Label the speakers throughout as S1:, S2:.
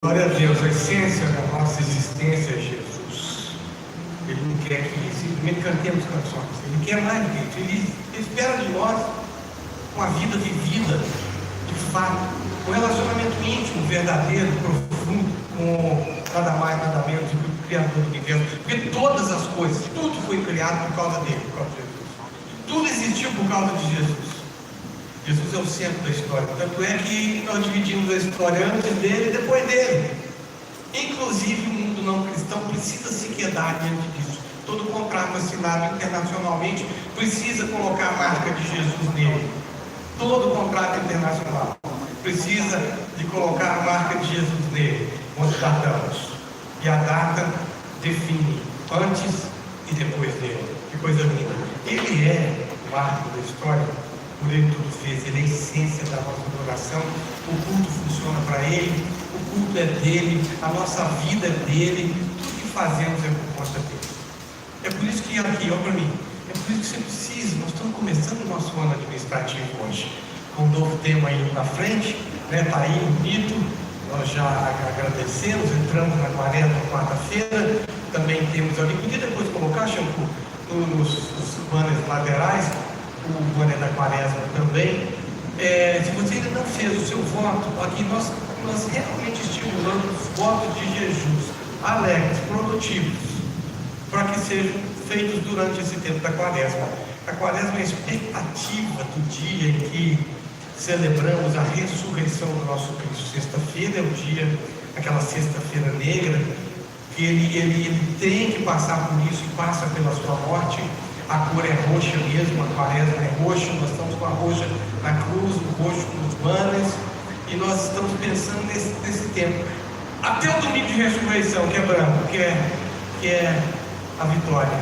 S1: Glória a Deus, a essência da nossa existência é Jesus. Ele não quer que simplesmente cantemos canções, Ele quer mais do que isso. Ele espera de nós uma vida vivida, de fato, um relacionamento íntimo, verdadeiro, profundo, com nada mais, nada menos do que o Criador do universo. Porque todas as coisas, tudo foi criado por causa dele, por causa de Jesus. Tudo existiu por causa de Jesus. Jesus é o centro da história. Tanto é que nós dividimos a história antes dele e depois dele. Inclusive o mundo não cristão precisa se quedar diante disso. Todo contrato assinado internacionalmente precisa colocar a marca de Jesus nele. Todo contrato internacional precisa de colocar a marca de Jesus nele. Onde datamos. E a data define antes e depois dele. Que coisa linda. Ele é o marco da história. Por ele tudo fez, ele é a essência da nossa adoração. O culto funciona para ele, o culto é dele, a nossa vida é dele, tudo que fazemos é por conta dele. É por isso que aqui, olha para mim, é por isso que você precisa. Nós estamos começando o nosso ano administrativo hoje, com um novo tema aí na frente, né? Está aí bonito, nós já agradecemos, entramos na quaresma quarta-feira, também temos ali, podia depois colocar, Shampoo, nos banners laterais, o boné da quaresma também. Se você ainda não fez o seu voto, aqui nós realmente estimulamos os votos de Jesus, alegres, produtivos, para que sejam feitos durante esse tempo da quaresma. A quaresma é a expectativa do dia em que celebramos a ressurreição do nosso Cristo. Sexta-feira é o dia, aquela sexta-feira negra, que ele tem que passar por isso e passa pela sua morte. A cor é roxa mesmo, a quaresma é roxa, nós estamos com a roxa na cruz, o roxo nos banners, e nós estamos pensando nesse tempo. Até o domingo de ressurreição, que é branco, que é a vitória.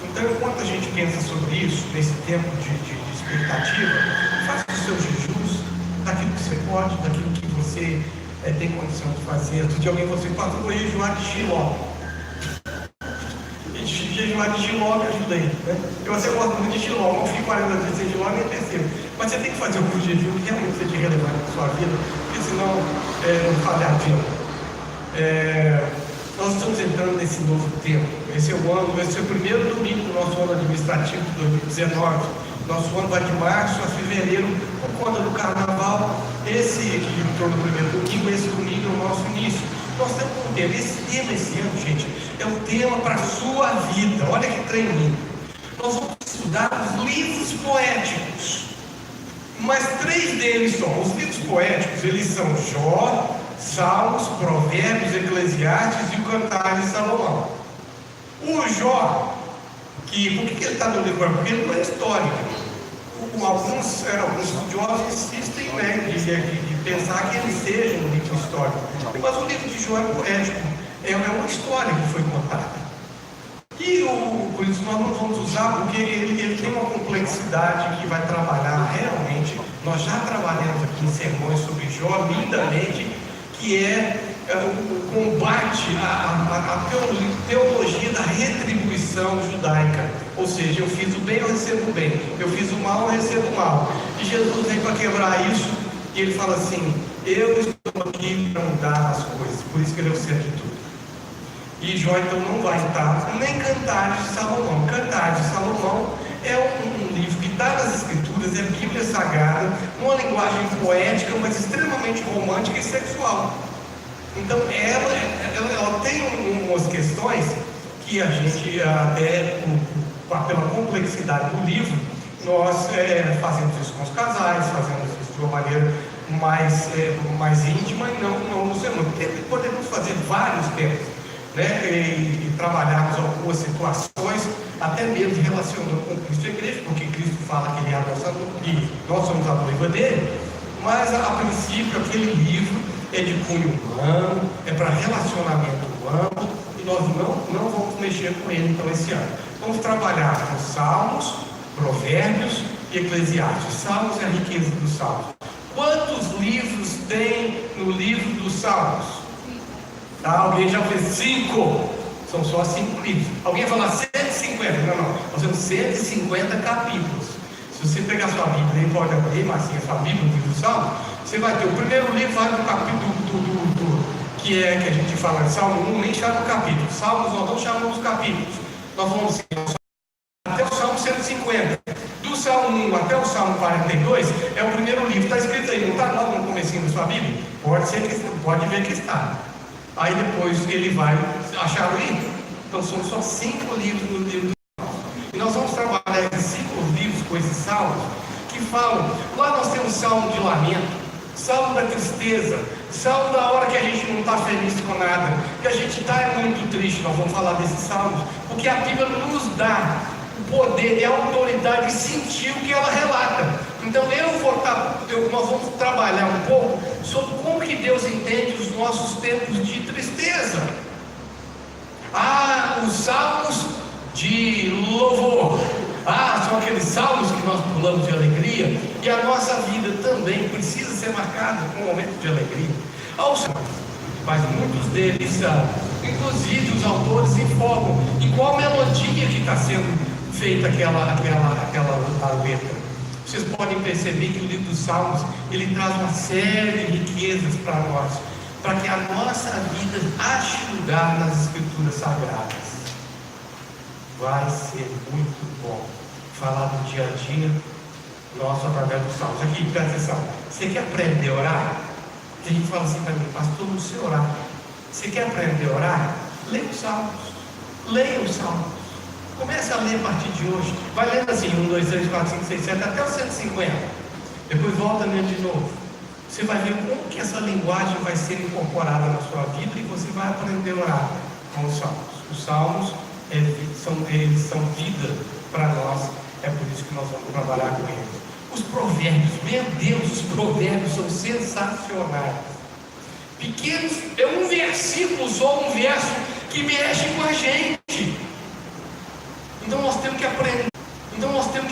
S1: Então, enquanto a gente pensa sobre isso, nesse tempo de expectativa, faça os seus jejuns, daquilo que você pode, daquilo que você tem condição de fazer. Outro dia alguém falou assim, pastor, eu vou jejuar de Giló. Jejuar de Giló me ajuda aí, né? Eu até gosto muito de Giló, não fico 40 dias sem Giló, nem terceiro. Mas você tem que fazer algum jejum que realmente seja relevante na sua vida, porque senão não vale a pena. Nós estamos entrando nesse novo tempo. Esse é o ano, esse é o primeiro domingo do nosso ano administrativo de 2019. Nosso ano vai de março a fevereiro, por conta do carnaval. Esse que entrou no primeiro domingo, esse domingo é o nosso início. Nós temos um tema, esse tema esse ano, gente, é um tema para a sua vida. Olha que trem lindo. Nós vamos estudar os livros poéticos, mas 3 deles são. Os livros poéticos, eles são Jó, Salmos, Provérbios, Eclesiastes e o Cantar de Salomão. O Jó, por que ele está no livro? Porque ele não é histórico. Alguns estudiosos insistem, né, de pensar que ele seja um livro histórico. Mas o livro de Jó é poético, é uma história que foi contada. E por isso nós não vamos usar, porque ele tem uma complexidade que vai trabalhar realmente. Nós já trabalhamos aqui em sermões sobre Jó lindamente, que é o combate à teologia da retribuição judaica. Ou seja, eu fiz o bem, eu recebo o bem, eu fiz o mal, eu recebo o mal. E Jesus vem para quebrar isso, e ele fala assim, eu estou aqui para mudar as coisas, por isso que ele é o centro de tudo. E Jó então não vai estar nem Cantar de Salomão. Cantar de Salomão é um livro que está nas Escrituras, é Bíblia Sagrada, numa linguagem poética, mas extremamente romântica e sexual. Então ela tem umas questões que a gente até, pela complexidade do livro, nós fazemos isso com os casais, fazemos isso de uma maneira mais íntima e não no sermão. Podemos fazer vários temas, né? E trabalharmos algumas situações, até mesmo relacionando com Cristo e a igreja, porque Cristo fala que ele é a nossa noiva e nós somos a noiva dele, mas a princípio aquele livro é de cunho humano, é para relacionamento humano, e nós não vamos mexer com ele então esse ano. Vamos trabalhar com Salmos, Provérbios e Eclesiastes. Salmos é a riqueza dos Salmos. Quantos livros tem no livro dos Salmos? Alguém já fez 5? São só 5 livros. Alguém vai falar 150? Não. Nós temos 150 capítulos. Se você pegar sua Bíblia e olhar aí, Marcinha, sua Bíblia, o livro do Salmo, você vai ter o primeiro livro, vai do capítulo que é que a gente fala de Salmo 1, nem chama o capítulo. Salmos nós não chamamos capítulos. Nós vamos até o Salmo 150. Do Salmo 1 até o Salmo 42 é o primeiro livro. Está escrito aí, não está lá no comecinho da sua Bíblia? Pode ver que está. Aí depois ele vai achar o livro. Então são só 5 livros no livro do Salmo. E nós vamos trabalhar esses 5 livros com esses salmos que falam. Lá nós temos Salmo de lamento, Salmo da tristeza, Salmo da hora que a gente não está feliz com nada, que a gente está muito triste. Nós vamos falar desses salmos, porque a Bíblia nos dá o poder e a autoridade de sentir o que ela relata. Então nós vamos trabalhar um pouco sobre como que Deus entende os nossos tempos de tristeza. Os salmos de louvor. São aqueles salmos que nós pulamos de alegria, e a nossa vida também precisa ser marcada com um momento de alegria. Mas muitos deles, inclusive os autores, informam em qual melodia que está sendo feita aquela letra. Vocês podem perceber que o livro dos Salmos, ele traz uma série de riquezas para nós, para que a nossa vida ache lugar nas Escrituras Sagradas. Vai ser muito bom falar do dia a dia nosso através dos salmos. Aqui, presta atenção. Você quer aprender a orar? Tem gente que fala assim para mim: pastor, não sei orar. Você quer aprender a orar? Leia os salmos. Leia os salmos. Comece a ler a partir de hoje. Vai lendo assim: 1, 2, 3, 4, 5, 6, 7, até o 150. Depois volta lendo de novo. Você vai ver como que essa linguagem vai ser incorporada na sua vida, e você vai aprender a orar com os salmos. Os salmos eles são vida para nós. É por isso que nós vamos trabalhar com eles. Os provérbios, meu Deus, os provérbios são sensacionais. Pequenos, é um versículo só, um verso que mexe com a gente. Então nós temos que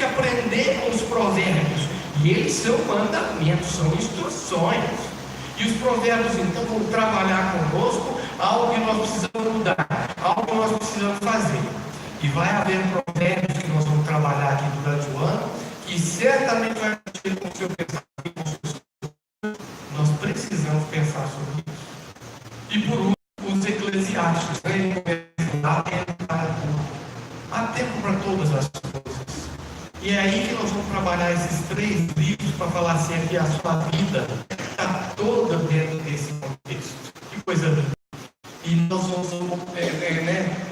S1: aprender com os provérbios. E eles são mandamentos, são instruções. E os provérbios então vão trabalhar conosco algo que nós precisamos mudar, algo que nós precisamos fazer. E vai haver provérbios que nós vamos trabalhar aqui durante o ano, que certamente vai mexer com o seu pensamento. Nós precisamos pensar sobre isso. E por último, os Eclesiásticos. Há tempo para todas as coisas. E é aí que nós vamos trabalhar esses 3 livros para falar assim: que a sua vida está toda dentro desse contexto. Que coisa linda. E nós vamos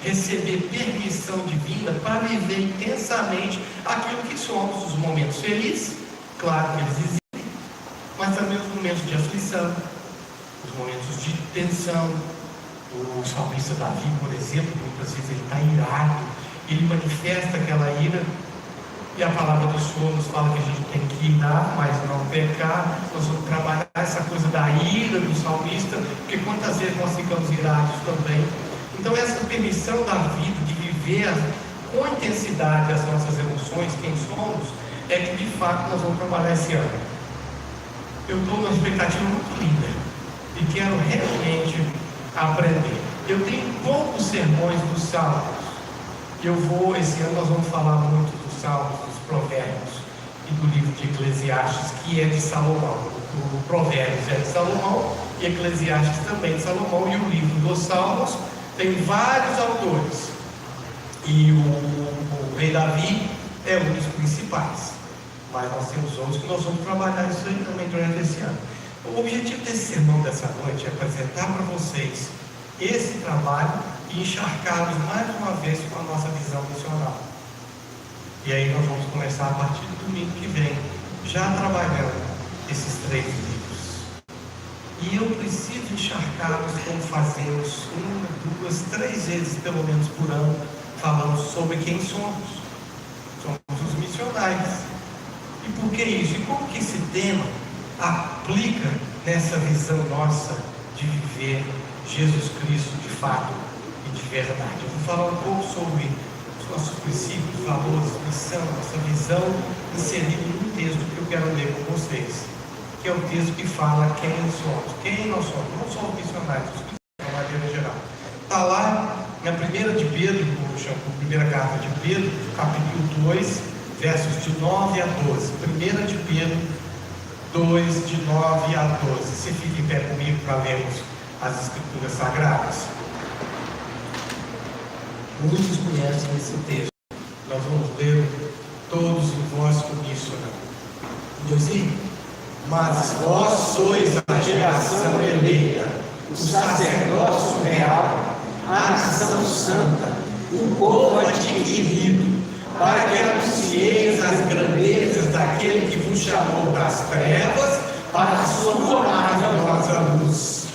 S1: receber permissão divina para viver intensamente aquilo que somos. Os momentos felizes, claro que eles existem, mas também os momentos de aflição, os momentos de tensão. O salmista Davi, por exemplo, muitas vezes ele está irado, ele manifesta aquela ira. E a palavra do Senhor nos fala que a gente tem que irar, mas não pecar. Nós vamos trabalhar essa coisa da ira do salmista, porque quantas vezes nós ficamos irados também. Então essa permissão da vida, de viver com intensidade as nossas emoções, quem somos, é que de fato nós vamos trabalhar esse ano. Eu estou numa expectativa muito linda e quero realmente aprender. Eu tenho poucos sermões dos salmos. Esse ano nós vamos falar muito dos salmos, dos provérbios e do livro de Eclesiastes, que é de Salomão. O Provérbios é de Salomão e Eclesiastes também de Salomão. E o livro dos Salmos tem vários autores. E o rei Davi é um dos principais. Mas nós temos outros que nós vamos trabalhar isso aí também durante esse ano. O objetivo desse sermão dessa noite é apresentar para vocês esse trabalho e encharcá-los mais uma vez com a nossa visão missional. E aí nós vamos começar a partir do domingo que vem, já trabalhando esses 3 livros. E eu preciso encharcá-los como fazemos 1, 2, 3 vezes pelo menos por ano, falando sobre quem somos. Somos os missionários. E por que isso? E como que esse tema aplica nessa visão nossa de viver Jesus Cristo de fato e de verdade? Eu vou falar um pouco sobre os nossos princípios, valores, missão, nossa visão inserida num texto que eu quero ler com vocês, que é o texto que fala quem nós somos, não só os missionários, os cristãos, de maneira geral. Está lá na primeira de Pedro, primeira carta de Pedro, capítulo 2, versos de 9 a 12. Primeira de Pedro 2, de 9 a 12. Você fica em pé comigo para lermos as Escrituras Sagradas. Muitos conhecem esse texto. Nós vamos ler todos em voz uníssona. Mas vós sois a geração eleita, o sacerdócio real, a nação santa, o povo adquirido, para que anuncieis as grandezas daquele que vos chamou das trevas para a sua maravilhosa luz.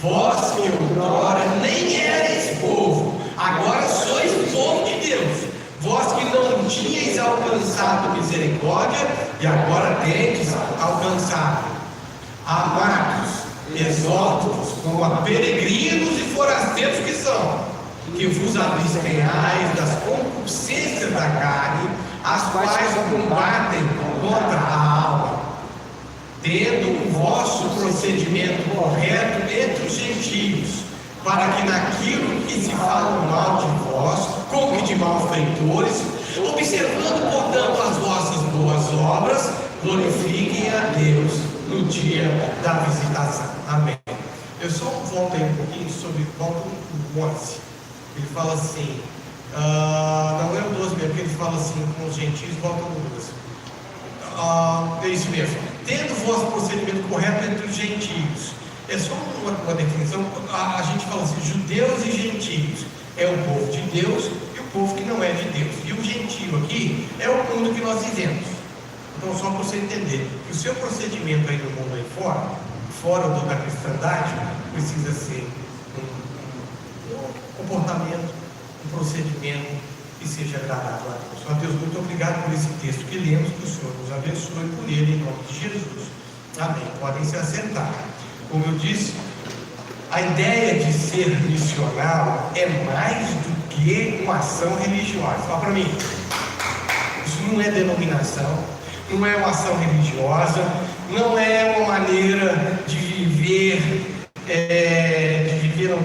S1: Vós que outrora nem erais povo, agora sois povo de Deus. Vós que não tinhais alcançado misericórdia, e agora tendes alcançado. Amados, exorto-vos como a peregrinos e forasteiros que são, que vos abstenhais das concupiscências da carne, as quais combatem contra a alma, tendo o vosso procedimento correto entre os gentios, para que naquilo que se fala mal de vós, como que de malfeitores, observando, portanto, as vossas boas obras, glorifiquem a Deus no dia da visitação. Amém. Eu só volto aí um pouquinho sobre volta o 11. Ele fala assim, não é o 12 mesmo, porque ele fala assim com os gentios, volta no 12. É isso mesmo. Tendo o vosso procedimento correto entre os gentios. É só uma definição. A gente fala assim, judeus e gentios. É o povo de Deus e o povo que não é de Deus. E o gentio aqui é o mundo que nós vivemos. Então, só para você entender que o seu procedimento aí no mundo aí fora da cristandade, precisa ser um comportamento, um procedimento que seja agradável a Deus. Ó Deus, muito obrigado por esse texto que lemos, que o Senhor nos abençoe por ele, em nome de Jesus. Amém. Podem se assentar. Como eu disse, a ideia de ser missionário é mais do que uma ação religiosa. Fala para mim. Isso não é denominação, não é uma ação religiosa, não é uma maneira de viver,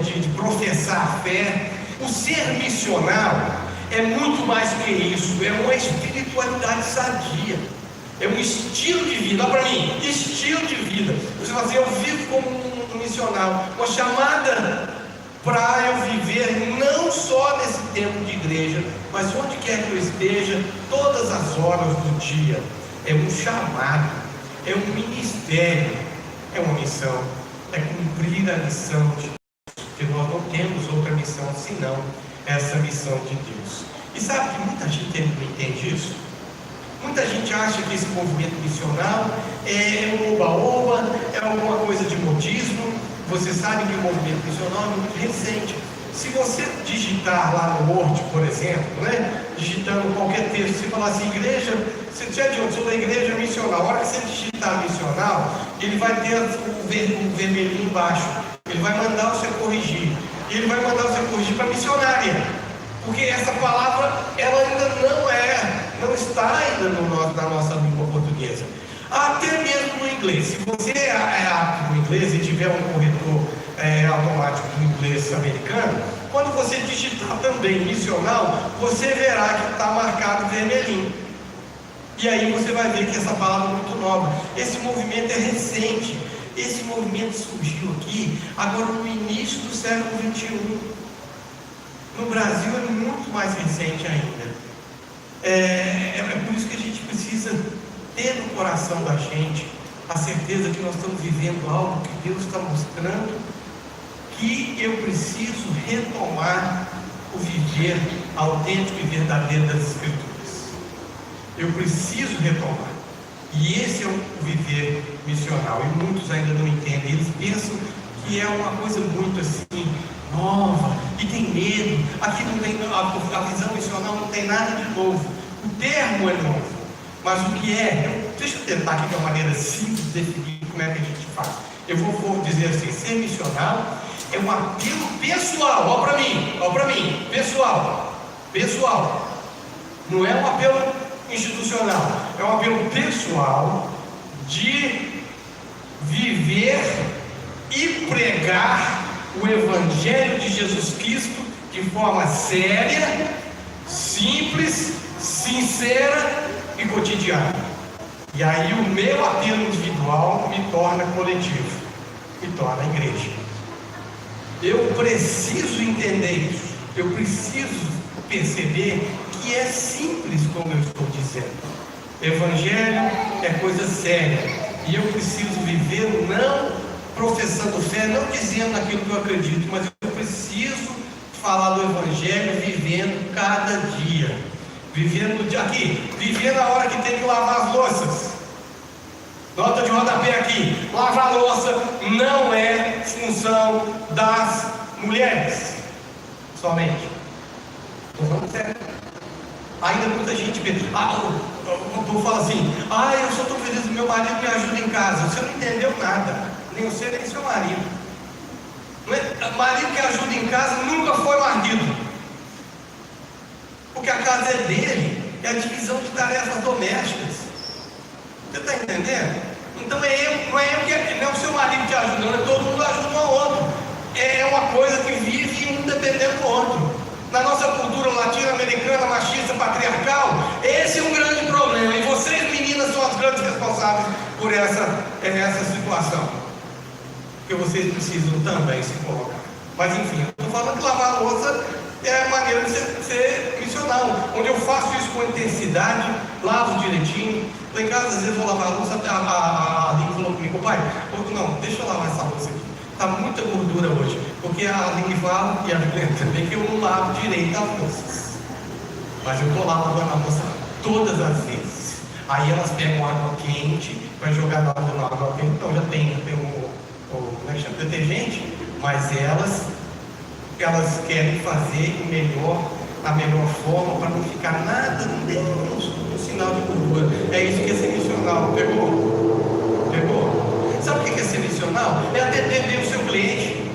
S1: de professar a fé. O ser missionário é muito mais que isso, é uma espiritualidade sadia. É um estilo de vida. Olha para mim, estilo de vida. Você fala assim, eu vivo como um missionário. Uma chamada para eu viver não só nesse tempo de igreja, mas onde quer que eu esteja, todas as horas do dia. É um chamado, é um ministério, é uma missão. É cumprir a missão de Deus. Porque nós não temos outra missão senão essa missão de Deus. E sabe que muita gente não entende isso? Muita gente acha que esse movimento missional é um oba-oba, é alguma coisa de modismo. Você sabe que o movimento missional é muito recente. Se você digitar lá no Word, por exemplo, digitando qualquer texto, você falar assim, igreja, você é de onde? Sou da igreja missional. A hora que você digitar missional, ele vai ter o vermelhinho embaixo. Ele vai mandar você corrigir. E ele vai mandar você corrigir para missionária. Porque essa palavra, ela ainda não está ainda na nossa língua portuguesa. Até mesmo no inglês. Se você é apto no inglês e tiver um corretor automático do inglês americano, quando você digitar também missional, você verá que está marcado vermelhinho. E aí você vai ver que essa palavra é muito nova. Esse movimento é recente. Esse movimento surgiu aqui agora no início do século XXI. No Brasil é muito mais recente ainda. É por isso que a gente precisa ter no coração da gente a certeza que nós estamos vivendo algo que Deus está mostrando, que eu preciso retomar o viver autêntico e verdadeiro das Escrituras. Eu preciso retomar. E esse é o viver missional. E muitos ainda não entendem. Eles pensam que é uma coisa muito assim, nova, e tem medo. Aqui não tem, a visão missional não tem nada de novo. O termo é novo, mas o que deixa eu tentar aqui de uma maneira simples definir como é que a gente faz. Eu vou dizer assim, ser missional é um apelo pessoal. Olha para mim, pessoal. Não é um apelo institucional, é um apelo pessoal de viver e pregar o Evangelho de Jesus Cristo de forma séria, simples, sincera e cotidiana. E aí o meu apelo individual me torna coletivo, me torna igreja. Eu preciso entender isso. Eu preciso perceber que é simples, como eu estou dizendo. Evangelho é coisa séria. E eu preciso viver não professando fé, não dizendo aquilo que eu acredito, mas eu preciso falar do Evangelho vivendo cada dia. Vivendo a hora que tem que lavar as louças. Nota de rodapé aqui: lavar a louça não é função das mulheres somente. Estou falando sério. Ainda muita gente vê, o povo fala assim: eu só estou feliz, meu marido me ajuda em casa. Você não entendeu nada, nem você nem seu marido. Não é, marido que ajuda em casa nunca foi marido, porque a casa é dele, é a divisão de tarefas domésticas. Você está entendendo? Então não é o seu marido te ajudando, é todo mundo ajuda um ao outro. É uma coisa que vive um dependendo do outro. Na nossa cultura latino-americana, machista, patriarcal, esse é um grande problema. E vocês, meninas, são as grandes responsáveis por essa situação. Porque vocês precisam também se colocar. Mas enfim, eu estou falando que lavar a louça é a maneira de ser missional. Onde eu faço isso com intensidade, lavo direitinho. Lá em casa, às vezes, eu vou lavar a louça, a Aline falou comigo: pai, não, deixa eu lavar essa louça aqui. Está muita gordura hoje, porque a Aline fala, e a Bíblia também, que eu não lavo direito as louças. Mas eu estou lá lavando a louça todas as vezes. Aí elas pegam água quente, vai jogar na água quente. Então já tem como é que chama? Detergente, mas elas querem fazer a melhor forma, para não ficar nada, um sinal de gordura. É isso que é ser missional. Pegou? Sabe o que é ser missional? É atender o seu cliente.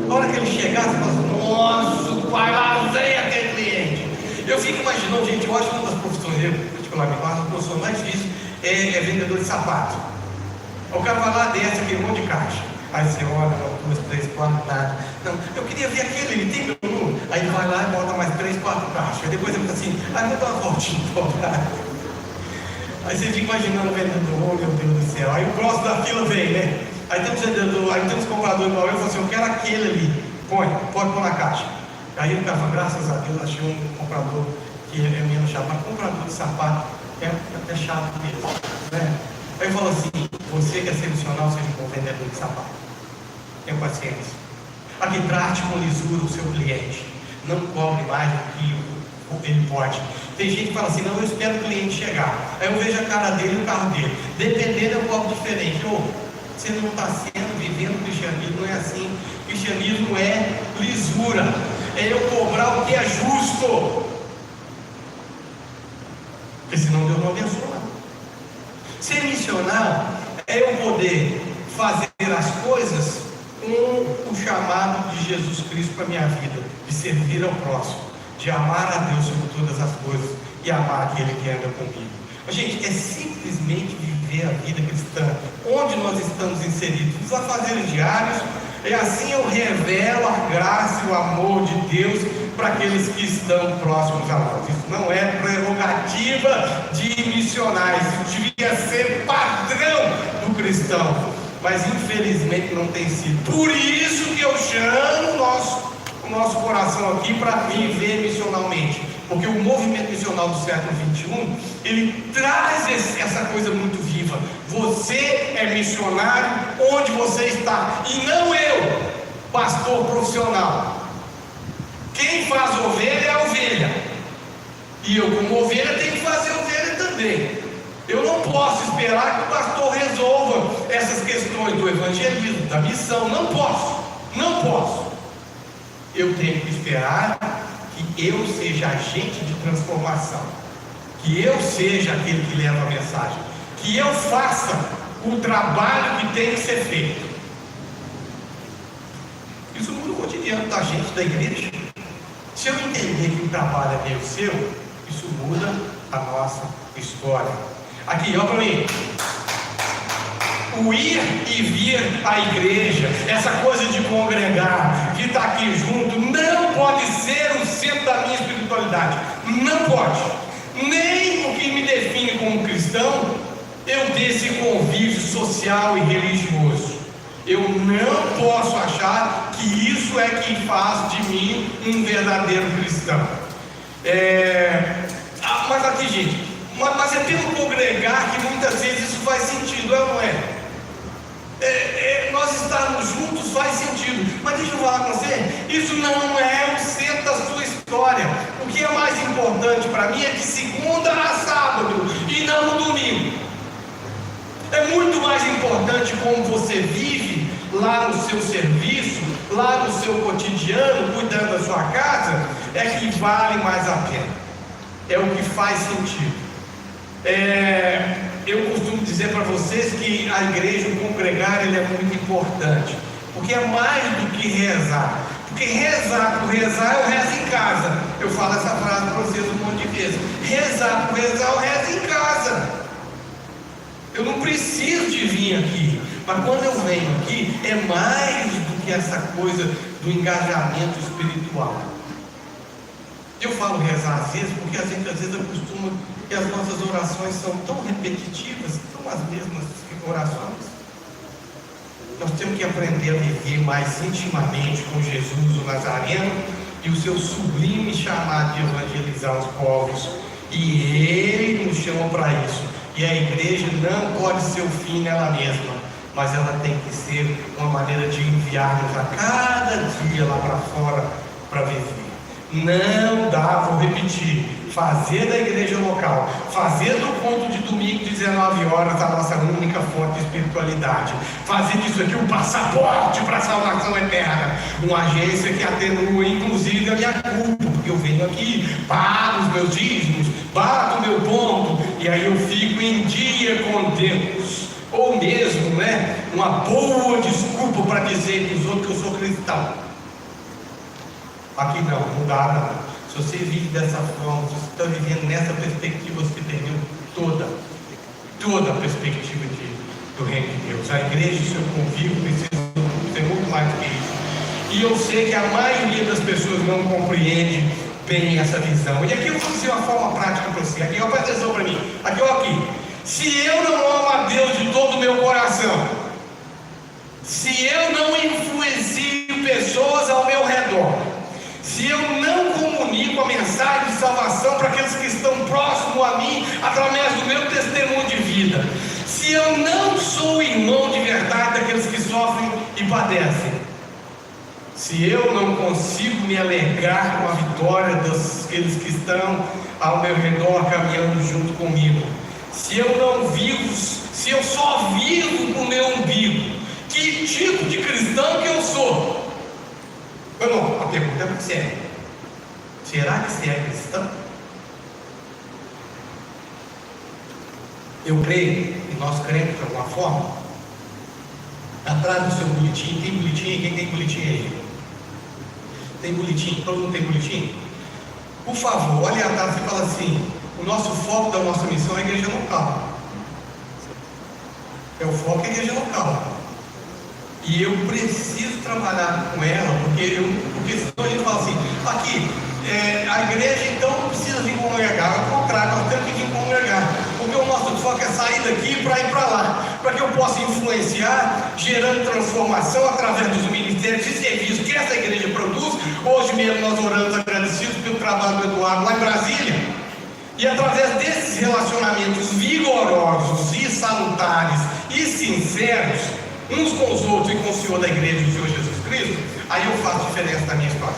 S1: Na hora que ele chegar, você fala assim: nossa, pai, lavei aquele cliente. Eu fico imaginando, gente, eu acho que uma das profissões, eu particularmente, uma das profissões mais difíceis é vendedor de sapato. O cara vai lá, desce aquele monte de caixa. Aí você olha, 2, 3, 4, nada. Não, eu queria ver aquele, ele tem meu número. Aí ele vai lá e bota mais 3, 4 caixas. Aí depois ele fica assim: vou dar uma voltinha para. Aí você fica imaginando o vendedor: oh, meu Deus do céu. Aí o próximo da fila vem, né? Aí tem uns compradores novos, eu falo assim: eu quero aquele ali. Pode pôr na caixa. Aí o cara fala: graças a Deus, achei um comprador que é menos chato. Mas comprador de sapato é até chato mesmo, né? Aí eu falo assim: você quer ser missional, seja um bom vendedor de sapato. Tenha paciência. Aqui, trate com lisura o seu cliente. Não cobre mais do que ele pode. Tem gente que fala assim: não, eu espero o cliente chegar. Aí eu vejo a cara dele e o carro dele. Dependendo, eu cobro diferente. Você não está vivendo o cristianismo, não é assim. O cristianismo é lisura. É eu cobrar o que é justo. Porque senão Deus não abençoa. Ser missionário é eu poder fazer as coisas com o chamado de Jesus Cristo para a minha vida, de servir ao próximo, de amar a Deus sobre todas as coisas e amar aquele que anda comigo. Mas, gente, é simplesmente viver a vida cristã, onde nós estamos inseridos, nos afazeres diários. E assim eu revelo a graça e o amor de Deus para aqueles que estão próximos a nós. Isso não é prerrogativa de missionários, isso devia ser padrão do cristão, mas infelizmente não tem sido. Por isso que eu chamo o nosso coração aqui para viver missionalmente, porque o movimento missional do século XXI, ele traz essa coisa muito viva. Você é missionário onde você está, e não eu, pastor profissional. Quem faz ovelha é a ovelha, e eu, como ovelha, tenho que fazer ovelha também. Eu não posso esperar que o pastor resolva essas questões do evangelismo, da missão. Não posso. Eu tenho que esperar que eu seja agente de transformação, que eu seja aquele que leva a mensagem, que eu faça o trabalho que tem que ser feito. Isso muda o cotidiano da gente, da igreja. Se eu entender que o trabalho é meu, seu, isso muda a nossa história. Aqui, olha para mim. O ir e vir à igreja, essa coisa de congregar, de estar aqui junto, não pode ser o centro da minha espiritualidade. Não pode. Nem o que me define como cristão, eu ter esse convívio social e religioso. Eu não posso achar que isso é que faz de mim um verdadeiro cristão. Mas aqui, gente, mas é pelo congregar que muitas vezes isso faz sentido, é ou não é? Nós estarmos juntos faz sentido, mas deixa eu falar com você, isso não é o centro da sua história. O que é mais importante para mim é de segunda a sábado e não no domingo. É muito mais importante como você vive lá no seu serviço, lá no seu cotidiano, cuidando da sua casa, é que vale mais a pena, é o que faz sentido. Eu costumo dizer para vocês que a igreja, o congregar, ele é muito importante, porque é mais do que rezar. Porque rezar por rezar, eu rezo em casa. Eu falo essa frase para vocês um monte de vezes. Rezar por rezar, eu rezo em casa. Eu não preciso de vir aqui. Mas quando eu venho aqui, é mais do que essa coisa do engajamento espiritual. Eu falo rezar às vezes, porque a gente às vezes acostuma que as nossas orações são tão repetitivas, são as mesmas orações. Nós temos que aprender a viver mais intimamente com Jesus, o Nazareno, e o seu sublime chamado de evangelizar os povos. E Ele nos chama para isso. E a igreja não pode ser o fim nela mesma, mas ela tem que ser uma maneira de enviar-nos a cada dia lá para fora para viver. Não dá, vou repetir, fazer da igreja local, fazer do culto de domingo 19 horas a nossa única fonte de espiritualidade, fazer disso aqui um passaporte para a salvação eterna, uma agência que atenua inclusive a minha culpa, porque eu venho aqui, pago os meus dízimos, bato o meu ponto, e aí eu fico em dia com Deus, ou mesmo, uma boa desculpa para dizer para os outros que eu sou cristão. Aqui não dá não. Se você vive dessa forma, se você está vivendo nessa perspectiva, você perdeu toda a perspectiva do reino de Deus. A igreja e o seu convívio precisam ser muito mais do que isso. E eu sei que a maioria das pessoas não compreende bem essa visão. E aqui eu vou dizer uma forma prática para você. Aqui, presta atenção para mim. Aqui. Se eu não amo a Deus de todo o meu coração, se eu não influencio pessoas ao meu redor, se eu não comunico a mensagem de salvação para aqueles que estão próximos a mim, através do meu testemunho de vida, se eu não sou irmão de verdade daqueles que sofrem e padecem, se eu não consigo me alegrar com a vitória daqueles que estão ao meu redor caminhando junto comigo, se eu não vivo, se eu só vivo com o meu umbigo, que tipo de cristão que eu sou? Não, a pergunta é muito séria. Será que você é cristão? Eu creio, e nós cremos de alguma forma. Atrás do seu boletim, tem boletim? Quem tem boletim aí? Tem boletim? Todo mundo tem boletim? Por favor, olhe atrás e fala assim: o nosso foco da nossa missão é a igreja local. O foco é a igreja local. E eu preciso trabalhar com ela, porque senão a gente fala assim, a igreja então não precisa vir congregar, ao contrário, nós temos que vir congregar, porque o nosso foco é sair daqui para ir para lá, para que eu possa influenciar, gerando transformação através dos ministérios e serviços que essa igreja produz. Hoje mesmo nós oramos agradecidos pelo trabalho do Eduardo lá em Brasília, e através desses relacionamentos vigorosos e salutares e sinceros, uns com os outros e com o Senhor da igreja, o Senhor Jesus Cristo, aí eu faço diferença na minha história.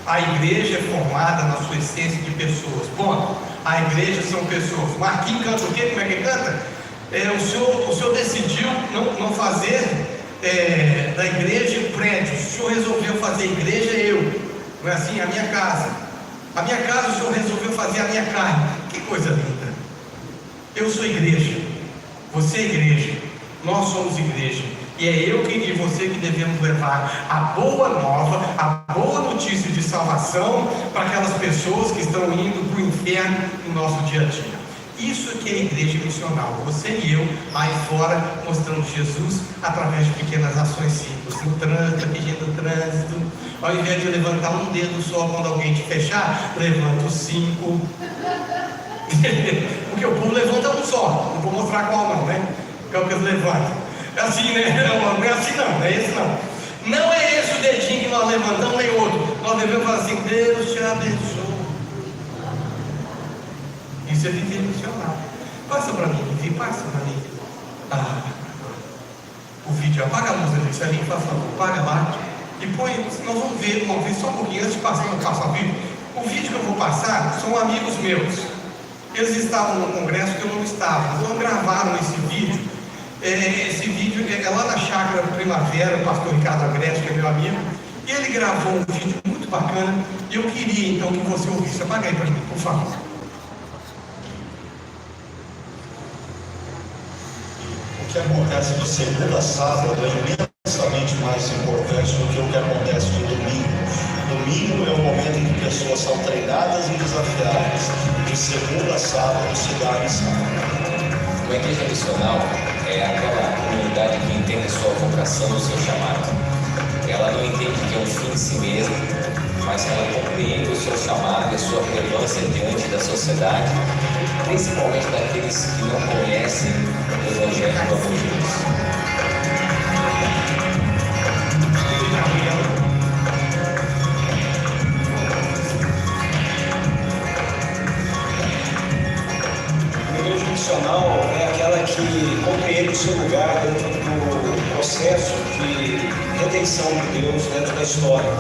S1: A igreja é formada na sua essência de pessoas. Ponto. A igreja são pessoas. Marquinhos canta o quê? Como é que canta? O senhor decidiu não fazer da igreja prédio. O senhor resolveu fazer igreja não é assim? A minha casa. A minha casa o senhor resolveu fazer a minha carne. Que coisa linda. Eu sou igreja. Você é igreja. Nós somos igreja, e é eu e você que devemos levar a boa nova, a boa notícia de salvação para aquelas pessoas que estão indo para o inferno no nosso dia a dia. Isso aqui é a igreja missional, você e eu aí fora mostrando Jesus através de pequenas ações simples, no trânsito, pedindo trânsito, ao invés de levantar um dedo só quando alguém te fechar, levanta os 5, porque o povo levanta um só, não vou mostrar qual não, que é o que eles levantam. É assim, né? Não é assim não, não é esse não. Não é esse o dedinho que nós levantamos, nem outro. Nós devemos falar assim: Deus te abençoe. Isso é viver missionário. Passa para mim, Vivi, passa para mim. O vídeo, apaga a luz ali, Celinho, por favor, apaga lá. E põe, nós vamos ver só um pouquinho, antes de passar o vídeo. O vídeo que eu vou passar são amigos meus. Eles estavam no congresso que eu não estava, então gravaram esse vídeo. Esse vídeo é lá na Chácara Primavera, o pastor Ricardo Agreste, que é meu amigo. E ele gravou um vídeo muito bacana. E eu queria então que você ouvisse. Apaga aí para mim, por favor.
S2: O que acontece de segunda a sábado é imensamente mais importante do que o que acontece de domingo. Domingo é o momento em que pessoas são treinadas e desafiadas. De segunda a sábado se dá a missão.
S3: Uma igreja missional é aquela comunidade que entende a sua vocação, o seu chamado. Ela não entende que é um fim em si mesmo, mas ela compreende o seu chamado e a sua relevância diante da sociedade, principalmente daqueles que não conhecem o Evangelho do amor de Deus.
S4: A igreja missional é aquela que compreende o seu lugar dentro do processo de redenção de Deus dentro da história.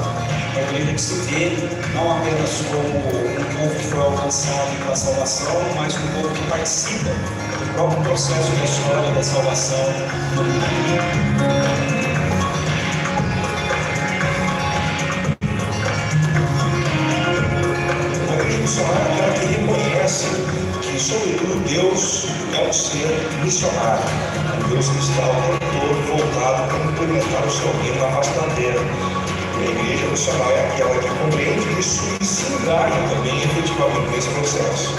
S4: É uma igreja que se vê não apenas como um povo que foi alcançado pela salvação, mas um povo que participa do próprio processo da história da salvação no mundo. A igreja missionária é aquela que reconhece que, sobretudo, Deus é um ser missionário, um Deus que está o tempo todo voltado para implementar o seu reino na face da terra. E a igreja missionária é aquela que compreende isso e se engaja também efetivamente nesse processo.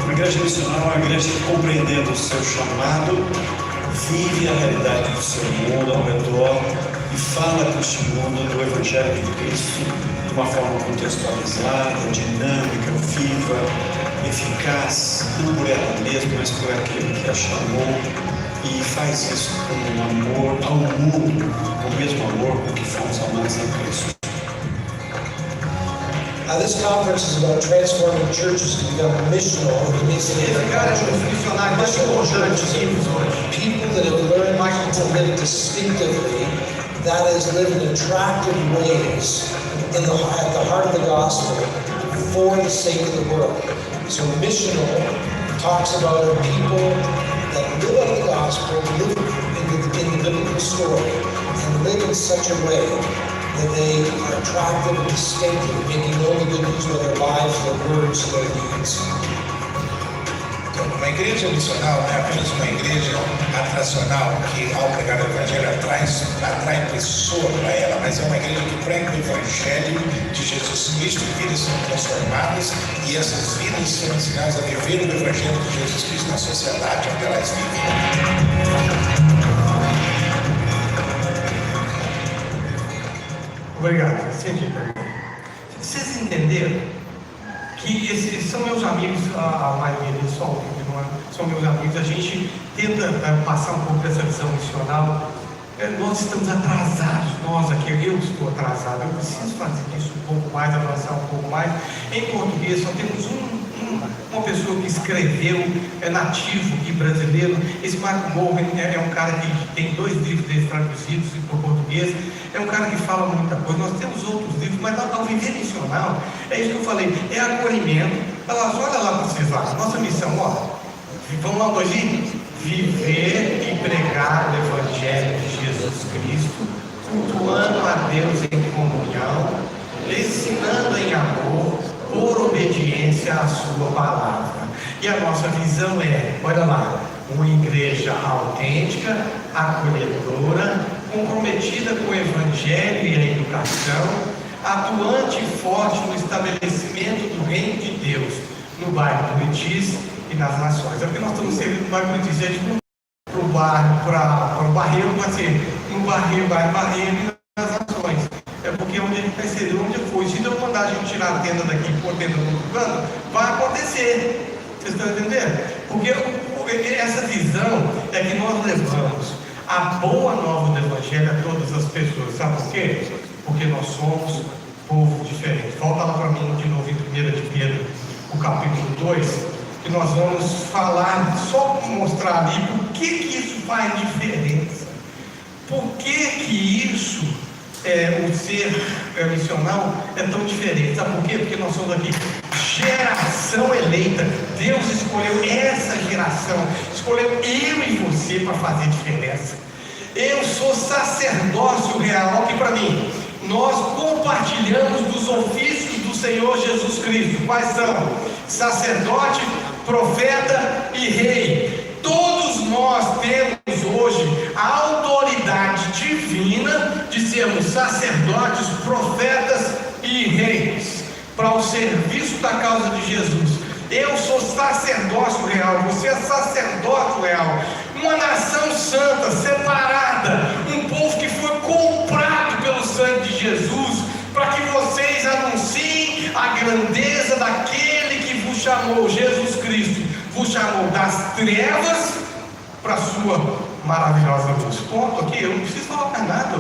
S5: Uma igreja missional é uma igreja que, compreendendo o seu chamado, vive a realidade do seu mundo ao redor e fala com este mundo do Evangelho de Cristo de uma forma contextualizada, dinâmica, viva, eficaz, não por ela mesma, mas por aquele que a chamou, e faz isso com um amor ao mundo, o mesmo amor com que fomos amados em Cristo.
S6: This conference is about transforming churches to become missional. It means to
S1: Esse cara é um dos missionários mais importantes vivos hoje.
S6: people that have learned to live distinctively, that is, live in attractive ways at the heart of the gospel for the sake of the world. So missional talks about a people that live out the gospel, live in the biblical story, and live in such a way that they are attractive and distinctive, making known the good news with their lives, their words, their deeds.
S7: Uma igreja missional não é apenas uma igreja atracional que, ao pregar o Evangelho, atrai pessoa para ela, mas é uma igreja que prega o Evangelho de Jesus Cristo, vidas são transformadas e essas vidas são ensinadas a viver o Evangelho de Jesus Cristo na sociedade onde elas vivem.
S1: Obrigado. Vocês entenderam que esses são meus amigos, a maioria deles são meus amigos. A gente tenta passar um pouco dessa visão missional. Nós estamos atrasados, nós aqui, eu estou atrasado, eu preciso fazer isso um pouco mais, avançar um pouco mais. Em português só temos uma pessoa que escreveu, é nativo aqui, brasileiro. Esse Marco Morgan é um cara que tem 2 livros deles traduzidos para o português. É um cara que fala muita coisa. Nós temos outros livros, mas ao viver missional, é isso que eu falei, é acolhimento. Olha lá para vocês lá, nossa missão, vamos lá, dois viver e pregar o Evangelho de Jesus Cristo, cultuando a Deus em comunhão, ensinando em amor, por obediência à sua palavra. E a nossa visão é, olha lá, uma igreja autêntica, acolhedora, comprometida com o Evangelho e a educação, atuante e forte no estabelecimento do reino de Deus no bairro do Buritis e nas nações. É porque nós estamos servindo no bairro do Buritis, é tipo para o Barreiro, pode ser no bairro Barreiro e nas nações. É porque onde ele vai ser, onde for. Se eu mandar a gente tirar a tenda daqui e pôr a tenda no outro canto, vai acontecer. Vocês estão entendendo? Porque essa visão é que nós levamos a boa nova do Evangelho a todas as pessoas. Sabe por quê? Porque nós somos povo diferente. Volta lá para mim de novo em 1 de Pedro, o capítulo 2, que nós vamos falar, só mostrar ali por que isso faz diferença. Por que isso, o ser missional é tão diferente? Sabe por quê? Porque nós somos aqui geração eleita. Deus escolheu essa geração, escolheu eu e você para fazer diferença. Eu sou sacerdócio real. Aqui para mim, nós compartilhamos dos ofícios do Senhor Jesus Cristo. Quais são? Sacerdote, profeta e rei. Todos nós temos hoje a autoridade divina de sermos sacerdotes, profetas e reis, para o serviço da causa de Jesus. Eu sou sacerdócio real, você é sacerdócio real, uma nação santa, separada, um povo que foi comprado pelo sangue de Jesus, para que vocês anunciem a grandeza daquele que vos chamou, Jesus Cristo, vos chamou das trevas para a sua maravilhosa luz. Ponto aqui, eu não preciso falar mais nada.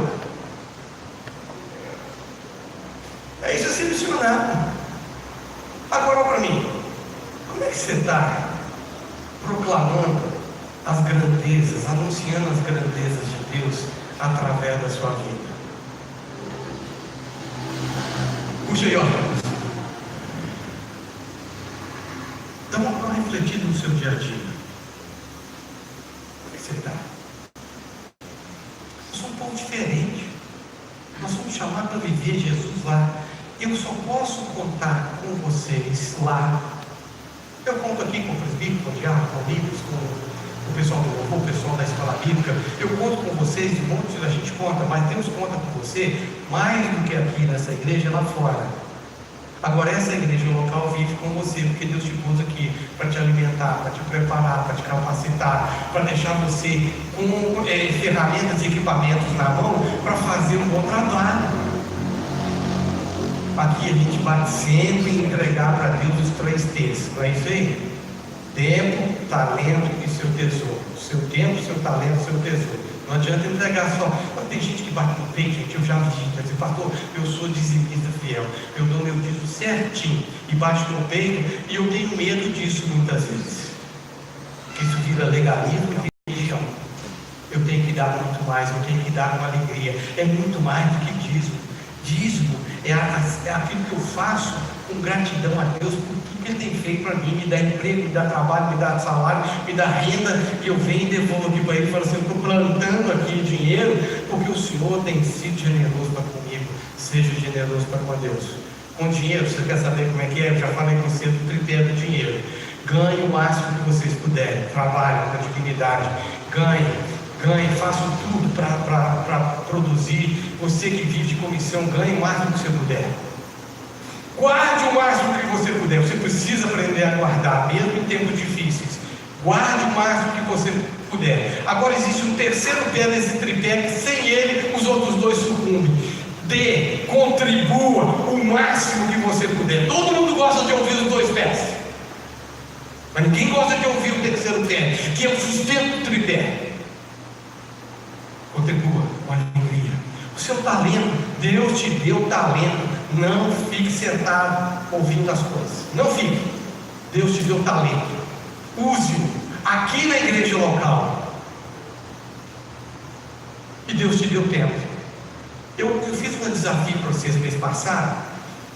S1: É isso, é ser missionário. Agora para mim, como é que você está proclamando as grandezas, anunciando as grandezas de Deus através da sua vida? Puxa aí, ó. Dá uma refletida no seu dia a dia. Como é que você está? Nós somos um povo diferente. Nós somos chamados para viver Jesus lá. Eu só posso contar com vocês lá. Eu conto aqui com o presbítero, com o diácono, com amigos, com o pessoal do louvor, o pessoal da escola bíblica. Eu conto com vocês, de monte a gente conta, mas Deus conta com você mais do que aqui nessa igreja, lá fora. Agora essa igreja local vive com você, porque Deus te pôs aqui para te alimentar, para te preparar, para te capacitar, para deixar você com ferramentas e equipamentos na mão para fazer um bom trabalho. Aqui a gente vai sempre entregar para Deus os 3 T's, não é isso aí? Tempo, talento e seu tesouro. Seu tempo, seu talento, seu tesouro. Não adianta entregar só. Tem gente que bate no peito, gente, eu já vi, diz, pastor, eu sou dizimista fiel, eu dou meu dízimo certinho, e bate no peito, e eu tenho medo disso muitas vezes, porque isso vira legalismo e religião. Eu tenho que dar muito mais, eu tenho que dar com alegria. É muito mais do que dízimo. Dízimo é aquilo que eu faço com gratidão a Deus por tudo que Ele tem feito para mim. Me dá emprego, me dá trabalho, me dá salário, me dá renda, e eu venho e devolvo aqui para Ele e falo assim: eu estou plantando aqui dinheiro porque o Senhor tem sido generoso para comigo. Seja generoso para com Deus. Com dinheiro, você quer saber como é que é? Eu já falei com você do tripé do dinheiro. Ganhe o máximo que vocês puderem. Trabalhe com a dignidade. Ganhe, façam tudo para produzir. Você que vive de comissão, ganhe o máximo que você puder. Guarde o máximo que você puder. Você precisa aprender a guardar, mesmo em tempos difíceis. Guarde o máximo que você puder. Agora existe um terceiro pé nesse tripé, que sem ele os outros 2 sucumbem. Dê, contribua o máximo que você puder. Todo mundo gosta de ouvir os 2 pés, mas ninguém gosta de ouvir o terceiro pé, que é o sustento do tripé. Contribua com alegria. O seu talento, Deus te deu talento. Não fique sentado ouvindo as coisas. Não fique. Deus te deu talento. Use-o aqui na igreja local. E Deus te deu tempo. Eu fiz um desafio para vocês mês passado,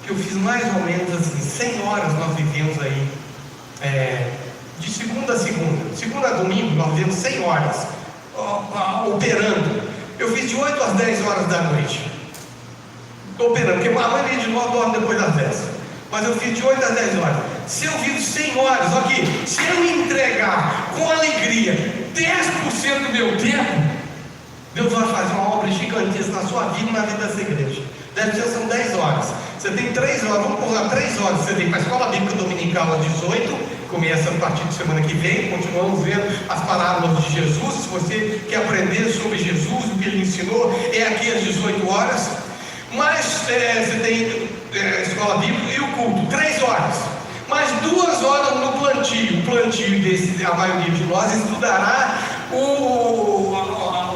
S1: que eu fiz mais ou menos assim, 100 horas nós vivemos aí, de segunda a segunda. Segunda a domingo nós vivemos 100 horas. Operando. Eu fiz de 8 às 10 horas da noite. Estou operando, porque a maioria de nós dorme depois das 10. Mas eu fiz de 8 às 10 horas. Se eu vivo 100 horas, aqui, se eu entregar com alegria 10% do meu tempo, Deus vai fazer uma obra gigantesca na sua vida e na vida dessa igreja. 10% são 10 horas. Você tem 3 horas, vamos usar 3 horas. Você tem para a escola bíblica dominical às 18. Começa a partir de semana que vem. Continuamos vendo as parábolas de Jesus. Se você quer aprender sobre Jesus, o que Ele ensinou, é aqui às 18 horas. Mas você tem escola bíblica e o culto, 3 horas. mais 2 horas no plantio. O plantio a maioria de nós estudará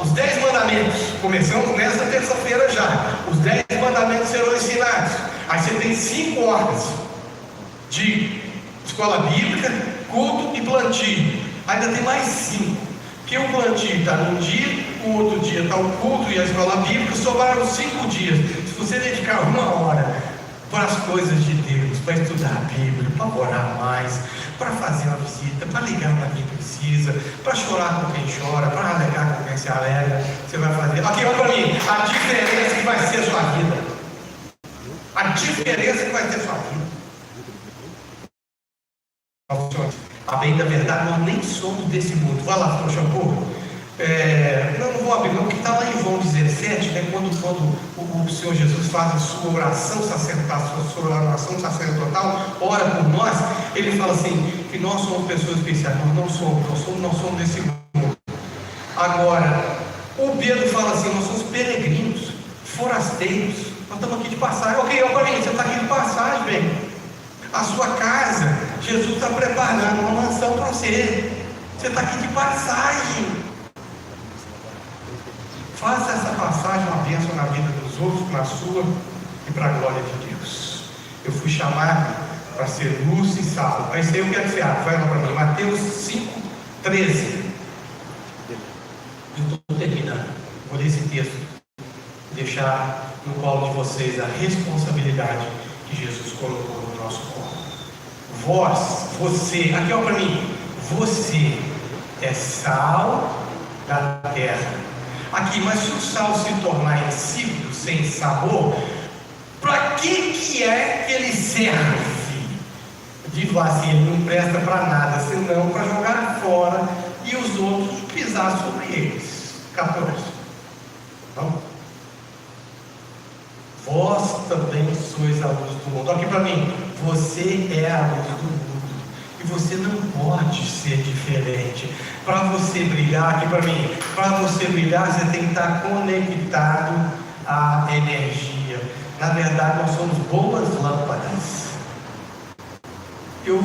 S1: os 10 mandamentos. Começamos nesta terça-feira já. Os 10 mandamentos serão ensinados. Aí você tem 5 horas de escola bíblica, culto e plantio. Ainda tem mais 5. Porque o plantio está num dia, o outro dia está o culto e a escola bíblica, sobraram 5 dias. Se você dedicar 1 hora para as coisas de Deus, para estudar a Bíblia, para orar mais, para fazer uma visita, para ligar para quem precisa, para chorar com quem chora, para alegar com quem se alegra, você vai fazer. Aqui, olha para mim, a diferença que vai ser a sua vida. A diferença que vai ser a sua vida. A bem da verdade, nós nem somos desse mundo. Vai lá, poxa, não vou abrir não, porque está lá em João 17, né, quando o Senhor Jesus faz a sua oração sacerdotal, ora por nós, ele fala assim, que nós somos pessoas especiais. Nós não somos desse mundo. Agora, o Pedro fala assim, nós somos peregrinos, forasteiros, nós estamos aqui de passagem. Ok, olha para mim, você está aqui de passagem, bem. A sua casa, Jesus está preparando uma mansão para você. Você está aqui de passagem. Faça essa passagem uma bênção na vida dos outros, na sua e para a glória de Deus. Eu fui chamado para ser luz e sal. Mas isso aí eu quero que você abra. Vai lá para mim. Mateus 5:13. Eu estou terminando. Vou ler esse texto. Deixar no colo de vocês a responsabilidade que Jesus colocou no nosso colo. Você, aqui olha para mim. Você é sal da terra. Aqui, mas se o sal se tornar insípido, sem sabor, para que é que ele serve? Digo assim, ele não presta para nada, senão para jogar fora e os outros pisar sobre eles. 14. Então, vós também sois a luz do mundo. Aqui para mim, você é a luz do mundo. E você não pode ser diferente. Para você brilhar, aqui para mim, para você brilhar, você tem que estar conectado à energia. Na verdade, nós somos boas lâmpadas. Eu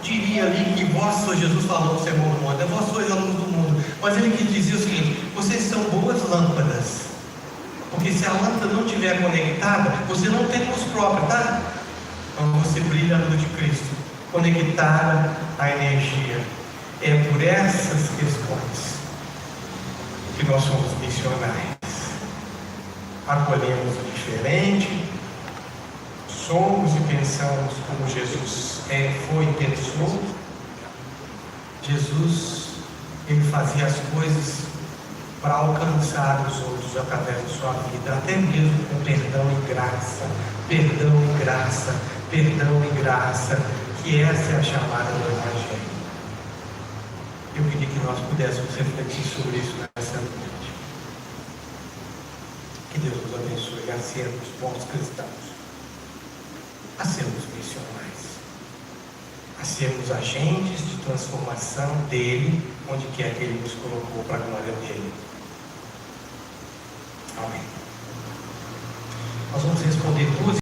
S1: diria ali que vós sois, Jesus falou no sermão do monte, vós sois a luz do mundo. Mas ele quis dizer o seguinte: vocês são boas lâmpadas. Porque se a lâmpada não estiver conectada, você não tem luz própria, tá? Então você brilha a luz de Cristo, conectada à energia. É por essas questões que nós somos missionários. Acolhemos o diferente, somos e pensamos como Jesus foi e pensou. Jesus, ele fazia as coisas para alcançar os outros através da sua vida, até mesmo com perdão e graça, perdão e graça, perdão e graça, que essa é a chamada do Evangelho. Eu queria que nós pudéssemos refletir sobre isso nessa noite. Que Deus nos abençoe a sermos bons cristãos, a sermos missionários, a sermos agentes de transformação dele, onde quer que ele nos colocou para a glória dele. Amém. Nós vamos responder 2